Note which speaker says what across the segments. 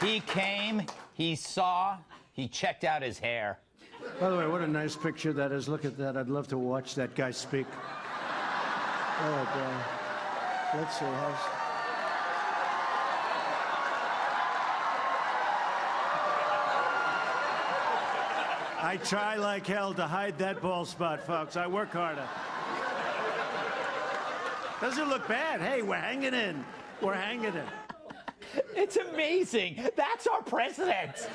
Speaker 1: He came, he saw, he checked out his hair.
Speaker 2: By the way, what a nice picture that is. Look at that. I'd love to watch that guy speak. Oh, boy. Let's see. I try like hell to hide that bald spot, folks. I work harder. Doesn't look bad. Hey, we're hanging in. We're hanging in.
Speaker 1: It's amazing. That's our president.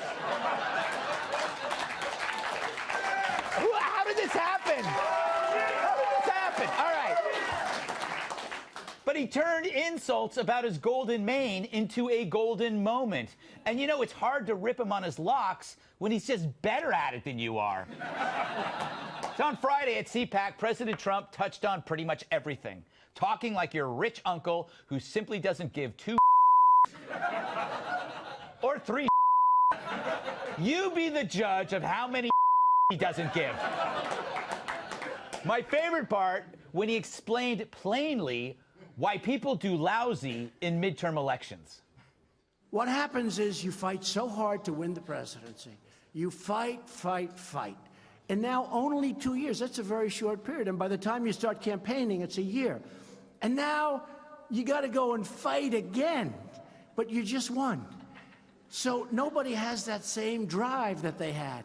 Speaker 1: How did this happen? How did this happen? All right. But he turned insults about his golden mane into a golden moment. And you know, it's hard to rip him on his locks when he's just better at it than you are. So on Friday at CPAC, President Trump touched on pretty much everything, talking like your rich uncle who simply doesn't give two or three. You be the judge of how many he doesn't give. My favorite part, when he explained plainly why people do lousy in midterm elections.
Speaker 2: What happens is you fight so hard to win the presidency. You fight. And now only 2 years, that's a very short period. And by the time you start campaigning, it's a year. And now you got to go and fight again. But you just won. So nobody has that same drive that they had.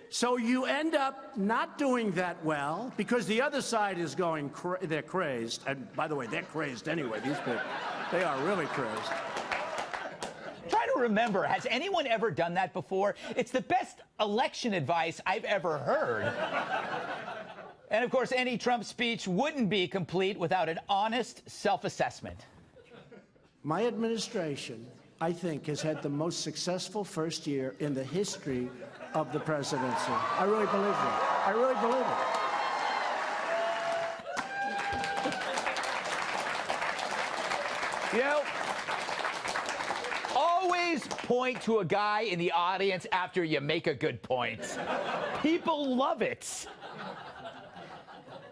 Speaker 2: So you end up not doing that well because the other side is going, they're crazed. And by the way, they're crazed anyway, these people. They are really crazed.
Speaker 1: Try to remember, has anyone ever done that before? It's the best election advice I've ever heard. And of course, any Trump speech wouldn't be complete without an honest self-assessment.
Speaker 2: My administration, I think, has had the most successful first year in the history of the presidency. I really believe that. I really believe it.
Speaker 1: You know, always point to a guy in the audience after you make a good point. People love it.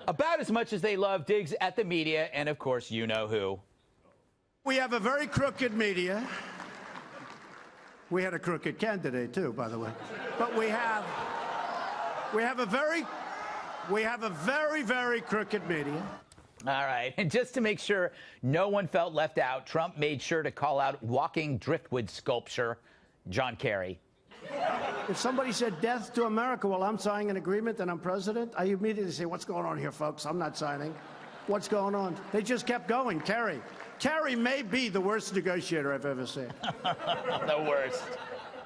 Speaker 1: About as much as they love digs at the media and, of course, you know who.
Speaker 2: We have a very crooked media. We had a crooked candidate, too, by the way. But we have a very, very crooked media.
Speaker 1: All right. And just to make sure no one felt left out, Trump made sure to call out walking driftwood sculpture, John Kerry.
Speaker 2: If somebody said death to America while I'm signing an agreement and I'm president, I immediately say, what's going on here, folks? I'm not signing. What's going on? They just kept going. Kerry may be the worst negotiator I've ever seen.
Speaker 1: The worst.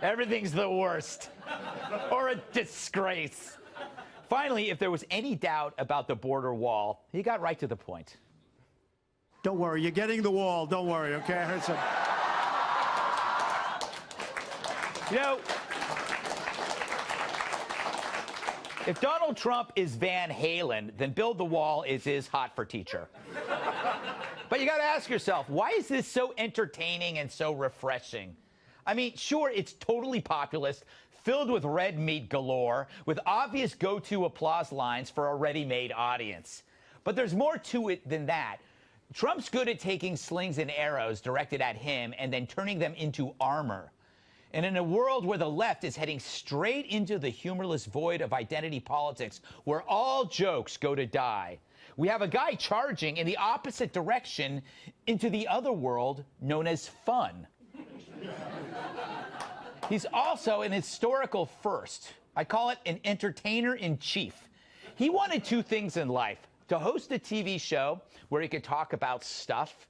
Speaker 1: Everything's the worst. Or a disgrace. Finally, if there was any doubt about the border wall, he got right to the point.
Speaker 2: Don't worry, you're getting the wall. Don't worry, okay? I heard some.
Speaker 1: You know, if Donald Trump is Van Halen, then Build the Wall is his Hot for Teacher. But you got to ask yourself, why is this so entertaining and so refreshing? I mean, sure, it's totally populist, filled with red meat galore, with obvious go-to applause lines for a ready-made audience. But there's more to it than that. Trump's good at taking slings and arrows directed at him and then turning them into armor. And in a world where the left is heading straight into the humorless void of identity politics, where all jokes go to die, we have a guy charging in the opposite direction into the other world known as fun. He's also an historical first. I call it an entertainer-in-chief. He wanted two things in life: to host a TV show where he could talk about stuff,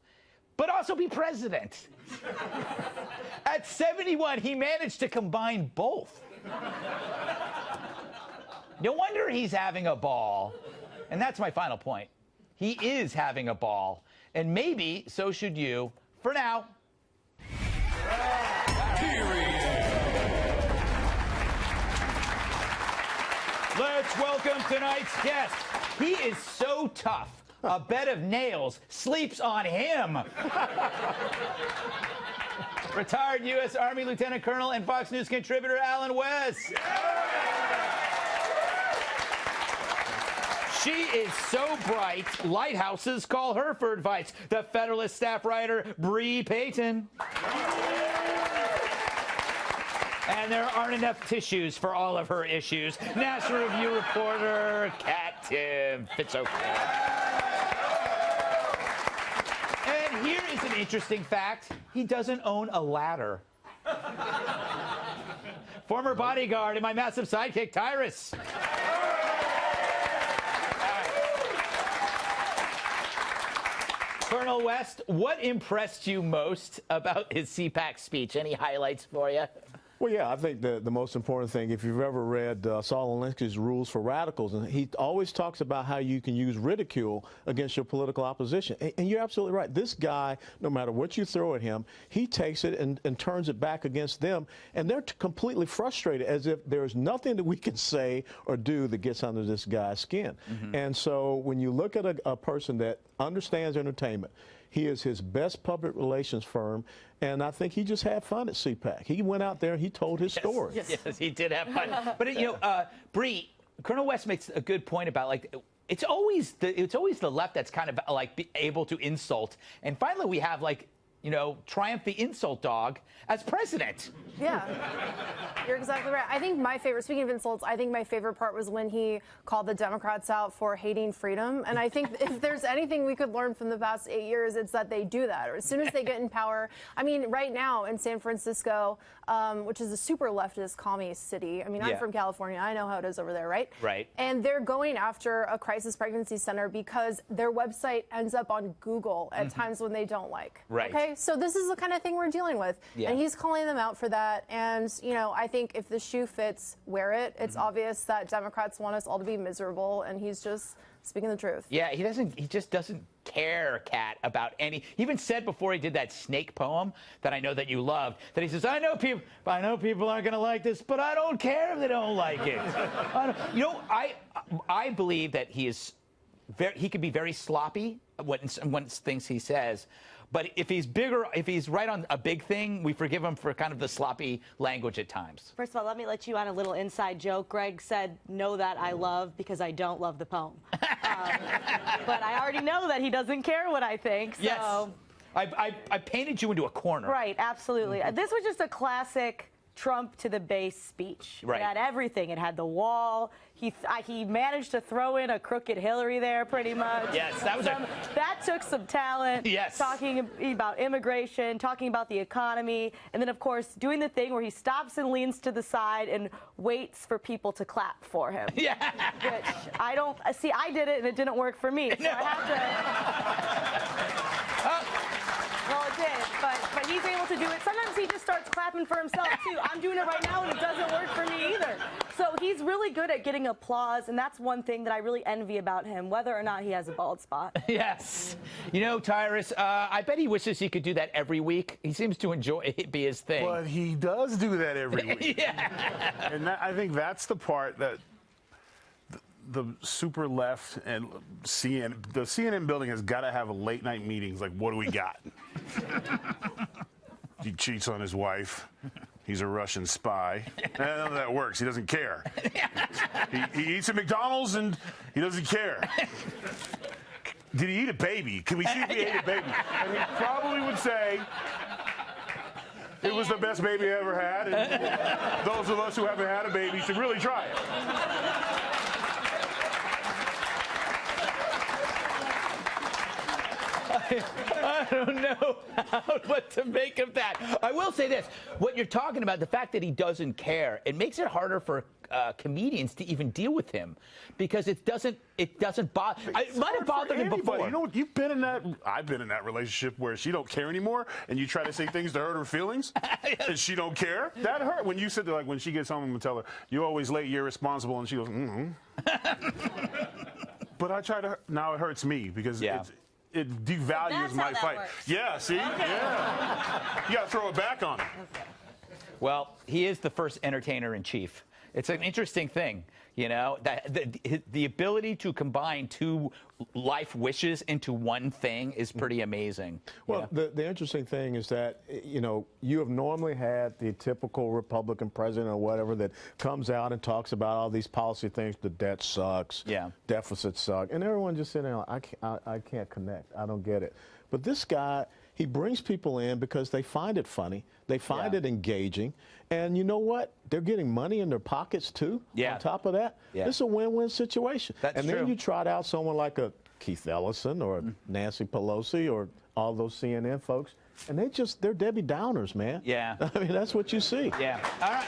Speaker 1: but also be president. At 71, he managed to combine both. No wonder he's having a ball. And that's my final point. He is having a ball. And maybe so should you. For now. Let's welcome tonight's guest. He is so tough, a bed of nails sleeps on him. Retired U.S. Army Lieutenant Colonel and Fox News contributor Alan West. She is so bright, lighthouses call her for advice. The Federalist staff writer, Bree Payton. And there aren't enough tissues for all of her issues. National Review reporter Kat Tim Fitzoker. And here is an interesting fact. He doesn't own a ladder. Former bodyguard and my massive sidekick, Tyrus. Colonel West, what impressed you most about his CPAC speech? Any highlights for you?
Speaker 3: Well, yeah, I think the most important thing, if you've ever read Saul Alinsky's Rules for Radicals, and he always talks about how you can use ridicule against your political opposition. And you're absolutely right. This guy, no matter what you throw at him, he takes it and turns it back against them. And they're completely frustrated, as if there's nothing that we can say or do that gets under this guy's skin. And so when you look at a person that understands entertainment, he is his best public relations firm, and I think he just had fun at CPAC. He went out there and he told his story.
Speaker 1: Yes, he did have fun. But, you know, Bree, Colonel West makes a good point about, like, it's always the left that's kind of, like, able to insult. And finally we have, like, you know, Triumph the insult dog as president.
Speaker 4: Yeah, you're exactly right. I think my favorite, speaking of insults, I think my favorite part was when he called the Democrats out for hating freedom. And I think if there's anything we could learn from the past 8 years, it's that they do that. Or as soon as they get in power, I mean, right now in San Francisco, which is a super leftist commie city. I mean, I'm from California. I know how it is over there, right?
Speaker 1: Right.
Speaker 4: And they're going after a crisis pregnancy center because their website ends up on Google at times when they don't like.
Speaker 1: Right.
Speaker 4: Okay. So this is the kind of thing we're dealing with. And he's calling them out for that. And, you know, I think if the shoe fits, wear it. It's obvious that Democrats want us all to be miserable, and he's just speaking the truth. Yeah,
Speaker 1: he just doesn't care, Kat, about any. He even said before he did that snake poem that I know that you loved, that he says, I know people aren't going to like this, but I don't care if they don't like it. You know, I believe that he can be very sloppy when things he says. But if he's right on a big thing, we forgive him for kind of the sloppy language at times.
Speaker 5: First of all, let me let you on a little inside joke. Greg said, know that I love because I don't love the poem. But I already know that he doesn't care what I think. So.
Speaker 1: Yes. I painted you into a corner.
Speaker 5: Right, absolutely. This was just a classic Trump to the base speech.
Speaker 1: Right.
Speaker 5: It had everything. It had the wall. He managed to throw in a crooked Hillary there, pretty much.
Speaker 1: Yes, that was
Speaker 5: that took some talent.
Speaker 1: Yes.
Speaker 5: Talking about immigration, talking about the economy, and then of course doing the thing where he stops and leans to the side and waits for people to clap for him.
Speaker 1: Yeah.
Speaker 5: Which I don't see. I did it and it didn't work for me. So
Speaker 1: No.
Speaker 5: I have to. Well, it did, but he's able to do it. Sometimes he just starts clapping for himself, too. I'm doing it right now, and it doesn't work for me either. So he's really good at getting applause, and that's one thing that I really envy about him, whether or not he has a bald spot.
Speaker 1: Yes. You know, Tyrus, I bet he wishes he could do that every week. He seems to enjoy it, be his thing.
Speaker 6: But he does do that every week.
Speaker 1: Yeah.
Speaker 6: And I think that's the part that the super left and the CNN building has got to have a late night meetings. Like, what do we got? He cheats on his wife. He's a Russian spy. None of that works. He doesn't care. He eats at McDonald's and he doesn't care. Did he eat a baby? Can we see if he ate a baby? And he probably would say it was the best baby I ever had. And those of us who haven't had a baby should really try it.
Speaker 1: I don't know what to make of that. I will say this. What you're talking about, the fact that he doesn't care, it makes it harder for comedians to even deal with him because it doesn't bother. It might have bothered him before.
Speaker 6: You know what? You've been in that. I've been in that relationship where she don't care anymore, and you try to say things to hurt her feelings, and she don't care. That hurt when you said, like, when she gets home and tell her, "You're always late. You're irresponsible," and she goes, "Mm-hmm." But I try to. Now it hurts me because it devalues my fight. Yeah, see? Okay. Yeah. You got to throw it back on him.
Speaker 1: Well, he is the first entertainer in chief. It's an interesting thing. You know, that the ability to combine two life wishes into one thing is pretty amazing.
Speaker 3: Well, the interesting thing is that, you know, you have normally had the typical Republican president or whatever that comes out and talks about all these policy things. The debt sucks.
Speaker 1: Yeah.
Speaker 3: Deficits suck. And everyone just sitting there, I can't connect. I don't get it. But this guy, he brings people in because they find it funny. They find it engaging. And you know what? They're getting money in their pockets, too, on top of that. Yeah. It's a win-win situation.
Speaker 1: That's
Speaker 3: and
Speaker 1: true.
Speaker 3: then you trot out someone like a Keith Ellison or Nancy Pelosi or all those CNN folks, and they're Debbie Downers, man.
Speaker 1: Yeah.
Speaker 3: I mean, that's what you see.
Speaker 1: Yeah. All right.